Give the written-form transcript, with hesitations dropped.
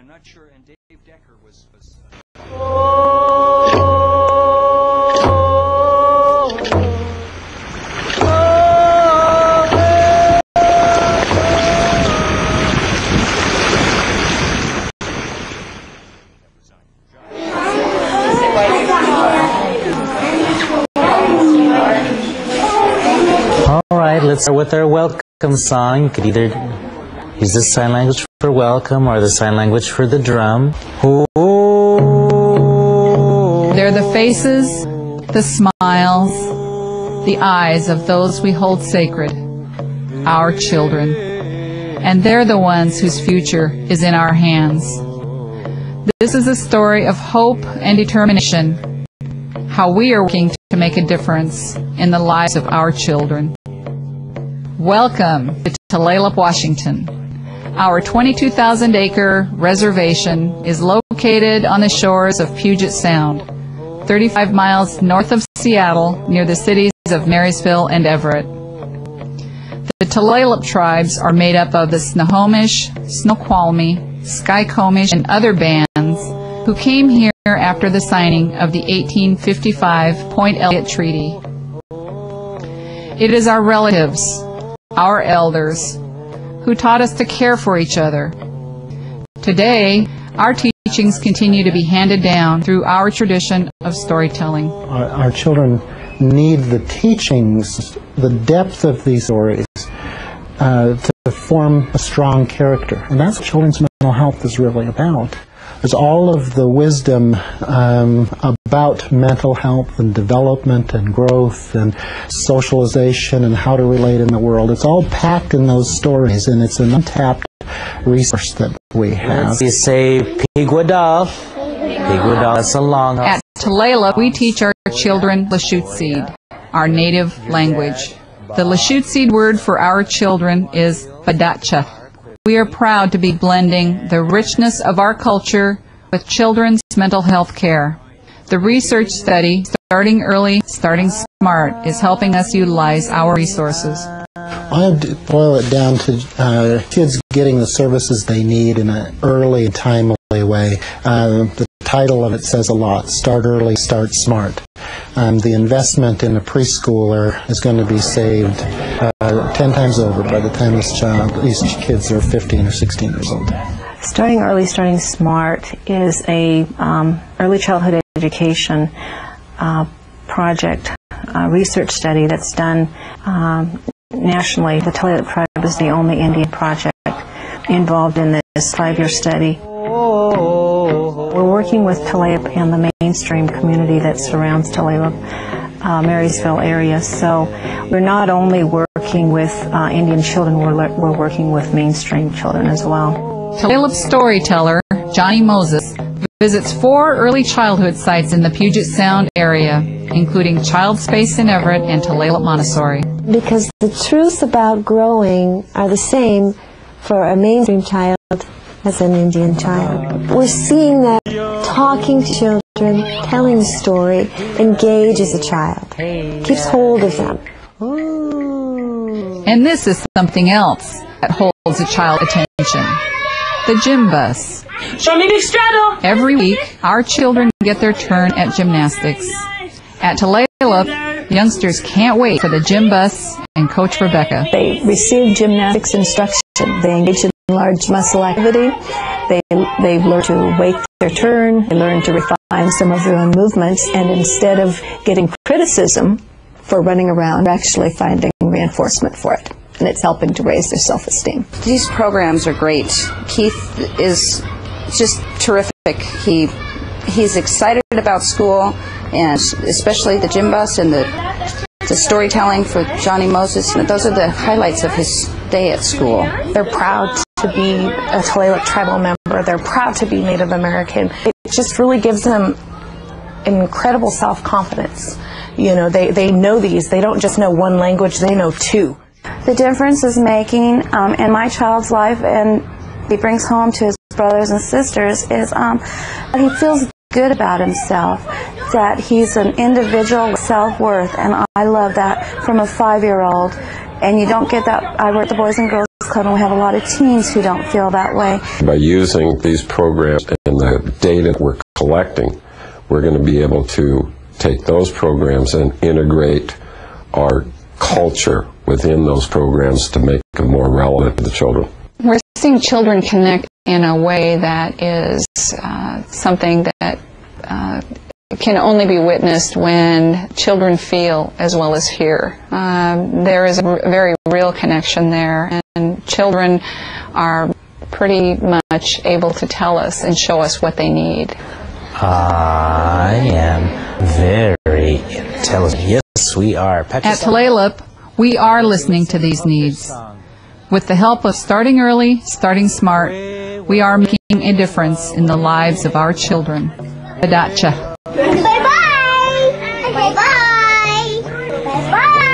I'm not sure, and Dave Decker was All right, let's start with our welcome song. You could either use the sign language for welcome or the sign language for the drum. They're the faces, the smiles, the eyes of those we hold sacred, our children. And they're the ones whose future is in our hands. This is a story of hope and determination, how we are working to make a difference in the lives of our children. Welcome to Tulalip, Washington. Our 22,000-acre reservation is located on the shores of Puget Sound, 35 miles north of Seattle, near the cities of Marysville and Everett. The Tulalip tribes are made up of the Snohomish, Snoqualmie, Skykomish, and other bands who came here after the signing of the 1855 Point Elliott Treaty. It is our relatives, our elders, who taught us to care for each other. Today, our teachings continue to be handed down through our tradition of storytelling. Our children need the teachings, the depth of these stories, to form a strong character. And that's what children's mental health is really about. There's all of the wisdom about mental health and development and growth and socialization and how to relate in the world. It's all packed in those stories, and it's an untapped resource that we have. You say Pigwadal. Pigwadal, that's a long... At Tulalip, we teach our children Lushootseed, our native language. The Lushootseed word for our children is Badacha. We are proud to be blending the richness of our culture with children's mental health care. The research study, Starting Early, Starting Smart, is helping us utilize our resources. I boil it down to kids getting the services they need in an early, timely way. The title of it says a lot: Start Early, Start Smart. The investment in a preschooler is going to be saved 10 times over by the time these kids are 15 or 16 years old. Starting Early, Starting Smart is a early childhood education project, research study that's done nationally. The Tulalip tribe is the only Indian project involved in this 5-year study. We're working with Tulalip and the mainstream community that surrounds Tulalip, Marysville area. So we're not only working with Indian children, we're working with mainstream children as well. Tulalip storyteller Johnny Moses visits 4 early childhood sites in the Puget Sound area, including Child Space in Everett and Tulalip Montessori. Because the truths about growing are the same for a mainstream child as an Indian child. We're seeing that talking to children, telling a story, engages a child, keeps hold of them. And this is something else that holds a child's attention: the gym bus. Show me the straddle. Every week, our children get their turn at gymnastics. At Tulalip, youngsters can't wait for the gym bus and Coach Rebecca. They receive gymnastics instruction. They engage in large muscle activity. They learn to wait their turn. They learn to refine some of their own movements. And instead of getting criticism for running around, they're actually finding reinforcement for it. And it's helping to raise their self-esteem. These programs are great. Keith is just terrific. He's excited about school, and especially the gym bus and the storytelling for Johnny Moses. Those are the highlights of his day at school. They're proud to be a Tulalip tribal member. They're proud to be Native American. It just really gives them incredible self-confidence. You know, they know these. They don't just know one language, they know 2. The difference is making in my child's life, and he brings home to his brothers and sisters, is that he feels good about himself, that he's an individual with self-worth, and I love that from a 5-year-old. And you don't get that. I work at the Boys and Girls Club, and we have a lot of teens who don't feel that way. By using these programs and the data we're collecting, we're going to be able to take those programs and integrate our culture within those programs to make them more relevant to the children. We're seeing children connect in a way that is something that can only be witnessed when children feel as well as hear. There is a very real connection there, and children are pretty much able to tell us and show us what they need. I am very intelligent. Yes, we are. At Tulalip, we are listening to these needs. With the help of starting early, starting smart, we are making a difference in the lives of our children. Badacha. Bye-bye! Bye-bye! Bye-bye!